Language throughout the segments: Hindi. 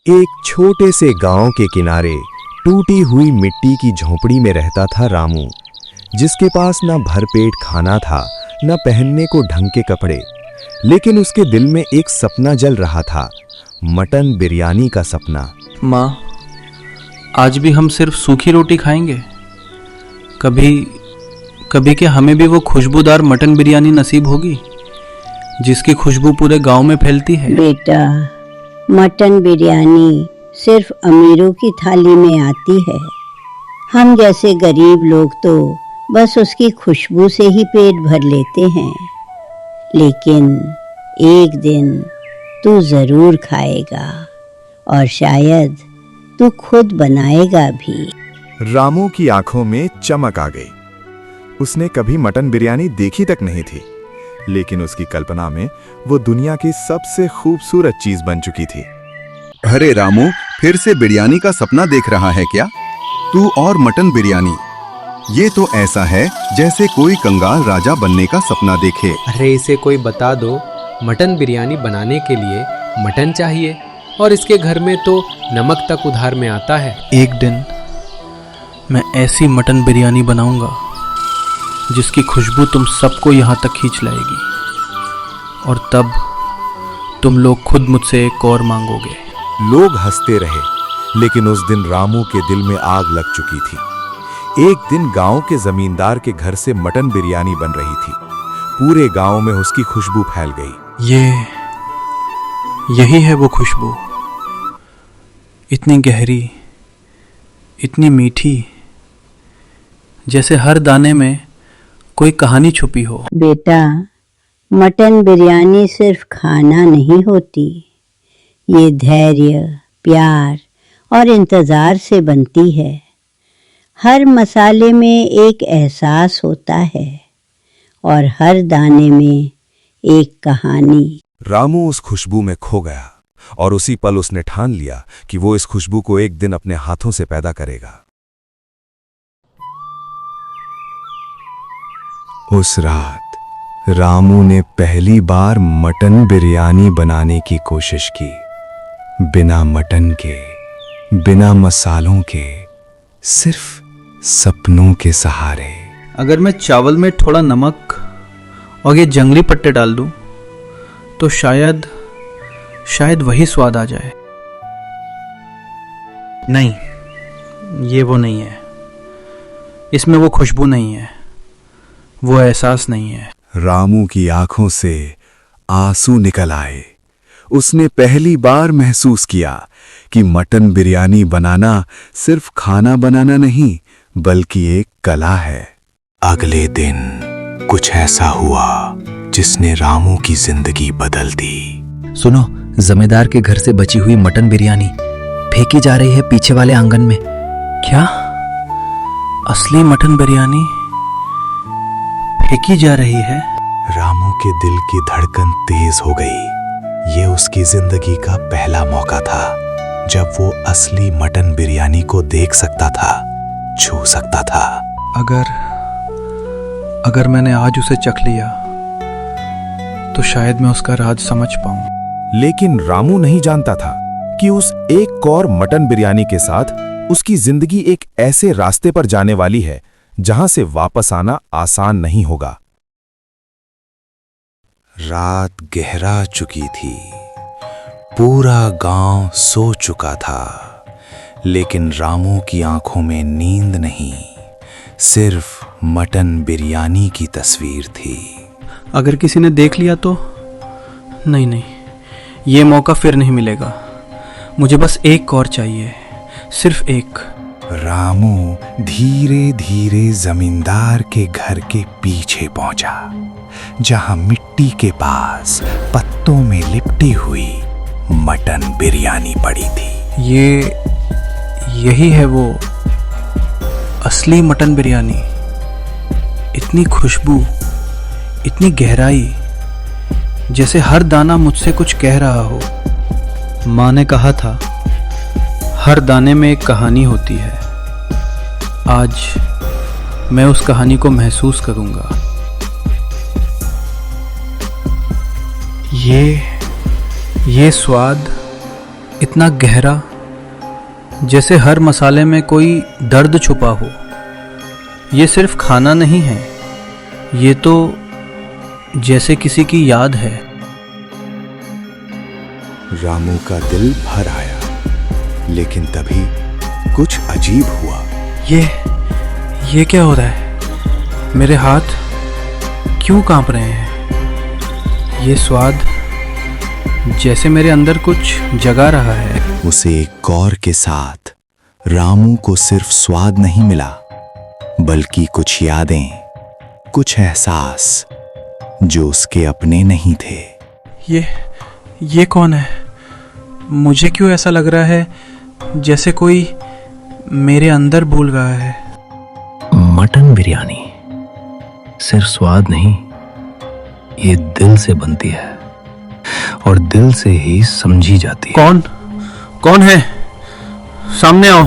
एक छोटे से गांव के किनारे टूटी हुई मिट्टी की झोंपड़ी में रहता था रामू, जिसके पास ना भरपेट खाना था, ना पहनने को ढंग के कपड़े। लेकिन उसके दिल में एक सपना जल रहा था, मटन बिरयानी का सपना। माँ, आज भी हम सिर्फ सूखी रोटी खाएंगे? कभी क्या हमें भी वो खुशबूदार मटन बिरयानी नसीब होगी जिसकी खुशबू पूरे गांव में फैलती है? बेटा, मटन बिरयानी सिर्फ अमीरों की थाली में आती है। हम जैसे गरीब लोग तो बस उसकी खुशबू से ही पेट भर लेते हैं। लेकिन एक दिन तू जरूर खाएगा और शायद तू खुद बनाएगा भी। रामू की आंखों में चमक आ गई। उसने कभी मटन बिरयानी देखी तक नहीं थी, लेकिन उसकी कल्पना में वो दुनिया की सबसे खूबसूरत चीज बन चुकी थी। अरे रामू, फिर से बिरयानी का सपना देख रहा है क्या? तू और मटन बिरयानी, ये तो ऐसा है जैसे कोई कंगाल राजा बनने का सपना देखे। अरे इसे कोई बता दो, मटन बिरयानी बनाने के लिए मटन चाहिए और इसके घर में तो नमक तक उधार में आता है। एक दिन मैं ऐसी मटन बिरयानी बनाऊंगा जिसकी खुशबू तुम सबको यहाँ तक खींच लाएगी, और तब तुम लोग खुद मुझसे एक और मांगोगे। लोग हंसते रहे, लेकिन उस दिन रामू के दिल में आग लग चुकी थी। एक दिन गांव के जमींदार के घर से मटन बिरयानी बन रही थी। पूरे गांव में उसकी खुशबू फैल गई। यही है वो खुशबू, इतनी गहरी, इतनी मीठी, जैसे हर दाने में कोई कहानी छुपी हो। बेटा, मटन बिरयानी सिर्फ खाना नहीं होती, ये धैर्य, प्यार और इंतजार से बनती है। हर मसाले में एक एहसास होता है और हर दाने में एक कहानी। रामू उस खुशबू में खो गया और उसी पल उसने ठान लिया कि वो इस खुशबू को एक दिन अपने हाथों से पैदा करेगा। उस रात रामू ने पहली बार मटन बिरयानी बनाने की कोशिश की। बिना मटन के, बिना मसालों के, सिर्फ सपनों के सहारे। अगर मैं चावल में थोड़ा नमक और ये जंगली पत्ते डाल दूं तो शायद वही स्वाद आ जाए। नहीं, ये वो नहीं है। इसमें वो खुशबू नहीं है, वो एहसास नहीं है। रामू की आंखों से आंसू निकल आए। उसने पहली बार महसूस किया कि मटन बिरयानी बनाना सिर्फ खाना बनाना नहीं, बल्कि एक कला है। अगले दिन कुछ ऐसा हुआ जिसने रामू की जिंदगी बदल दी। सुनो, जमींदार के घर से बची हुई मटन बिरयानी फेंकी जा रही है पीछे वाले आंगन में। क्या? असली मटन बिरयानी फेंकी जा रही है? रामू के दिल की धड़कन तेज हो गई। ये उसकी जिंदगी का पहला मौका था जब वो असली मटन बिरयानी को देख सकता था, छू सकता था। अगर मैंने आज उसे चख लिया तो शायद मैं उसका राज समझ पाऊं। लेकिन रामू नहीं जानता था कि उस एक और मटन बिरयानी के साथ उसकी जिंदगी एक ऐसे रास्ते पर जाने वाली है जहां से वापस आना आसान नहीं होगा। रात गहरा चुकी थी, पूरा गांव सो चुका था, लेकिन रामू की आंखों में नींद नहीं, सिर्फ मटन बिरयानी की तस्वीर थी। अगर किसी ने देख लिया तो? नहीं, ये मौका फिर नहीं मिलेगा। मुझे बस एक और चाहिए, सिर्फ एक। रामू धीरे धीरे जमींदार के घर के पीछे पहुंचा, जहां मिट्टी के पास पत्तों में लिपटी हुई मटन बिरयानी पड़ी थी। यही है वो असली मटन बिरयानी। इतनी खुशबू, इतनी गहराई, जैसे हर दाना मुझसे कुछ कह रहा हो। माँ ने कहा था, हर दाने में एक कहानी होती है। आज मैं उस कहानी को महसूस करूंगा। ये स्वाद, इतना गहरा, जैसे हर मसाले में कोई दर्द छुपा हो। ये सिर्फ खाना नहीं है, ये तो जैसे किसी की याद है। रामू का दिल भर आया, लेकिन तभी कुछ अजीब हुआ। ये क्या हो रहा है? मेरे हाथ क्यों कांप रहे हैं? ये स्वाद जैसे मेरे अंदर कुछ जगा रहा है। उसे गौर के साथ रामू को सिर्फ स्वाद नहीं मिला, बल्कि कुछ यादें, कुछ एहसास जो उसके अपने नहीं थे। ये कौन है? मुझे क्यों ऐसा लग रहा है जैसे कोई मेरे अंदर बोल रहा है? मटन बिरयानी सिर्फ स्वाद नहीं, ये दिल से बनती है और दिल से ही समझी जाती है। कौन है? सामने आओ।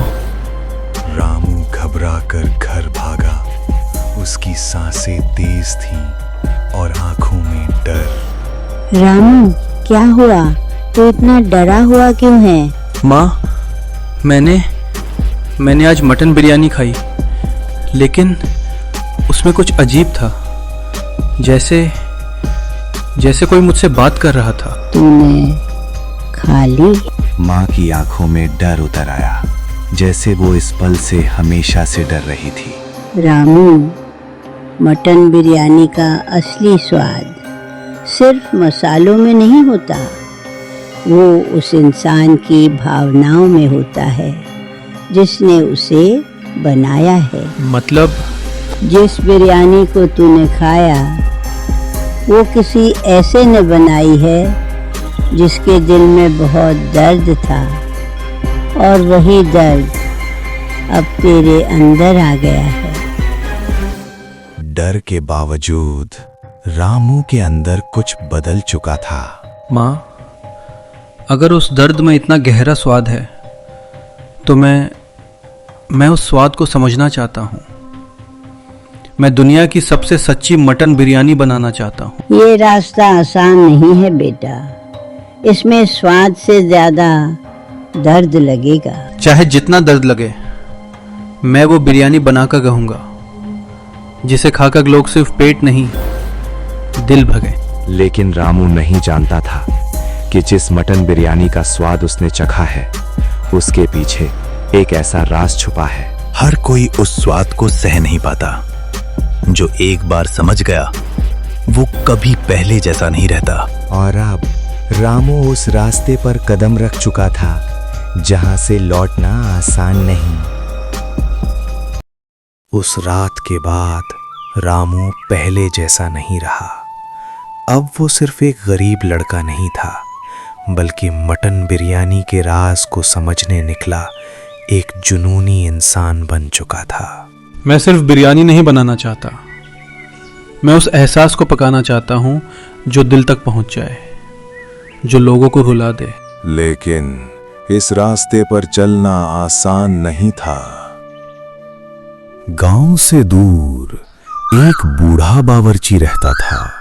रामू घबरा कर घर भागा। उसकी सांसें तेज थीं और आंखों में डर। रामू, क्या हुआ? तू इतना डरा हुआ क्यों है? माँ, मैंने आज मटन बिरयानी खाई, लेकिन उसमें कुछ अजीब था, जैसे कोई मुझसे बात कर रहा था। तूने खा ली? माँ की आंखों में डर उतर आया, जैसे वो इस पल से हमेशा से डर रही थी। रामू, मटन बिरयानी का असली स्वाद सिर्फ मसालों में नहीं होता, वो उस इंसान की भावनाओं में होता है जिसने उसे बनाया है। मतलब? जिस बिरयानी को तूने खाया वो किसी ऐसे ने बनाई है जिसके दिल में बहुत दर्द था, और वही दर्द अब तेरे अंदर आ गया है। डर के बावजूद रामू के अंदर कुछ बदल चुका था। माँ, अगर उस दर्द में इतना गहरा स्वाद है तो मैं उस स्वाद को समझना चाहता हूँ। मैं दुनिया की सबसे सच्ची मटन बिरयानी बनाना चाहता हूँ। ये रास्ता आसान नहीं है बेटा, इसमें स्वाद से ज्यादा दर्द लगेगा। चाहे जितना दर्द लगे, मैं वो बिरयानी बनाकर कहूँगा जिसे खाकर लोग सिर्फ पेट नहीं, दिल भगे। लेकिन रामू नहीं जानता था कि जिस मटन बिरयानी का स्वाद उसने चखा है, उसके पीछे एक ऐसा राज छुपा है। हर कोई उस स्वाद को सह नहीं पाता। जो एक बार समझ गया वो कभी पहले जैसा नहीं रहता। और अब रामू उस रास्ते पर कदम रख चुका था जहां से लौटना आसान नहीं। उस रात के बाद रामू पहले जैसा नहीं रहा। अब वो सिर्फ एक गरीब लड़का नहीं था, बल्कि मटन बिरयानी के राज को समझने निकला एक जुनूनी इंसान बन चुका था। मैं सिर्फ बिरयानी नहीं बनाना चाहता, मैं उस एहसास को पकाना चाहता हूँ जो दिल तक पहुँच जाए, जो लोगों को रुला दे। लेकिन इस रास्ते पर चलना आसान नहीं था। गांव से दूर एक बूढ़ा बावर्ची रहता था,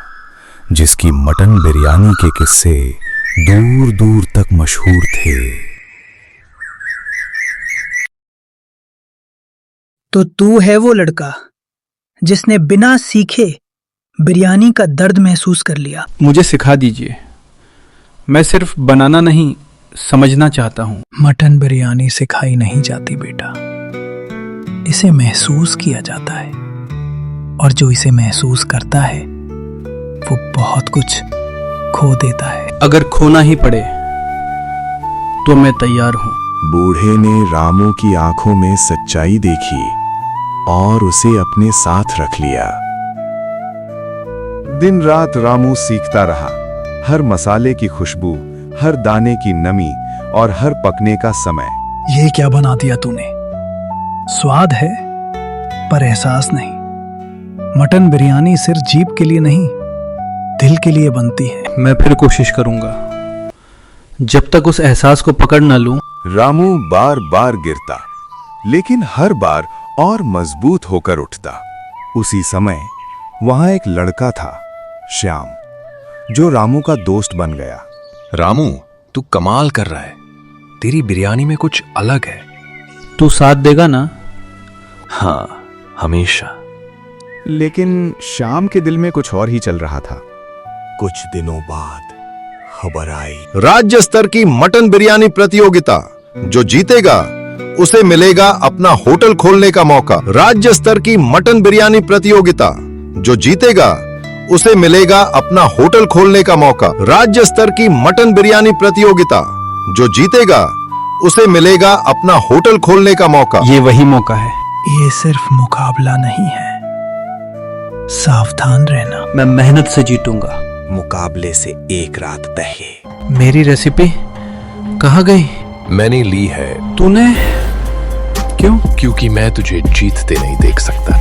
जिसकी मटन बिरयानी के किस्से दूर दूर तक मशहूर थे। तो तू है वो लड़का जिसने बिना सीखे बिरयानी का दर्द महसूस कर लिया। मुझे सिखा दीजिए, मैं सिर्फ बनाना नहीं, समझना चाहता हूँ। मटन बिरयानी सिखाई नहीं जाती बेटा, इसे महसूस किया जाता है, और जो इसे महसूस करता है वो बहुत कुछ खो देता है। अगर खोना ही पड़े तो मैं तैयार हूँ। बूढ़े ने रामू की आंखों में सच्चाई देखी और उसे अपने साथ रख लिया। दिन रात रामू सीखता रहा। हर मसाले की खुशबू, हर दाने की नमी और हर पकने का समय। ये क्या बना दिया तूने? स्वाद है पर एहसास नहीं। मटन बिरयानी सिर्फ जीभ के लिए नहीं, दिल के लिए बनती है। मैं फिर कोशिश करूंगा, जब तक उस एहसास को पकड़ न लूं। रामू बार बार गिरता, लेकिन हर बार और मजबूत होकर उठता। उसी समय वहां एक लड़का था, श्याम, जो रामू का दोस्त बन गया। रामू, तू कमाल कर रहा है। तेरी बिरयानी में कुछ अलग है। तू साथ देगा ना? हाँ, हमेशा। लेकिन शाम के दिल में कुछ और ही चल रहा था। कुछ दिनों बाद खबर आई, राज्य स्तर की मटन बिरयानी प्रतियोगिता, जो जीतेगा उसे मिलेगा अपना होटल खोलने का मौका। राज्य स्तर की मटन बिरयानी प्रतियोगिता, जो जीतेगा उसे मिलेगा अपना होटल खोलने का मौका। राज्य स्तर की मटन बिरयानी प्रतियोगिता, जो जीतेगा उसे मिलेगा अपना होटल खोलने का मौका। ये वही मौका है। ये सिर्फ मुकाबला नहीं है, सावधान रहना। मैं मेहनत से जीतूंगा। मुकाबले से एक रात पहले मेरी रेसिपी कहाँ गई? मैंने ली है। तूने? क्यों? क्योंकि मैं तुझे जीतते नहीं देख सकता।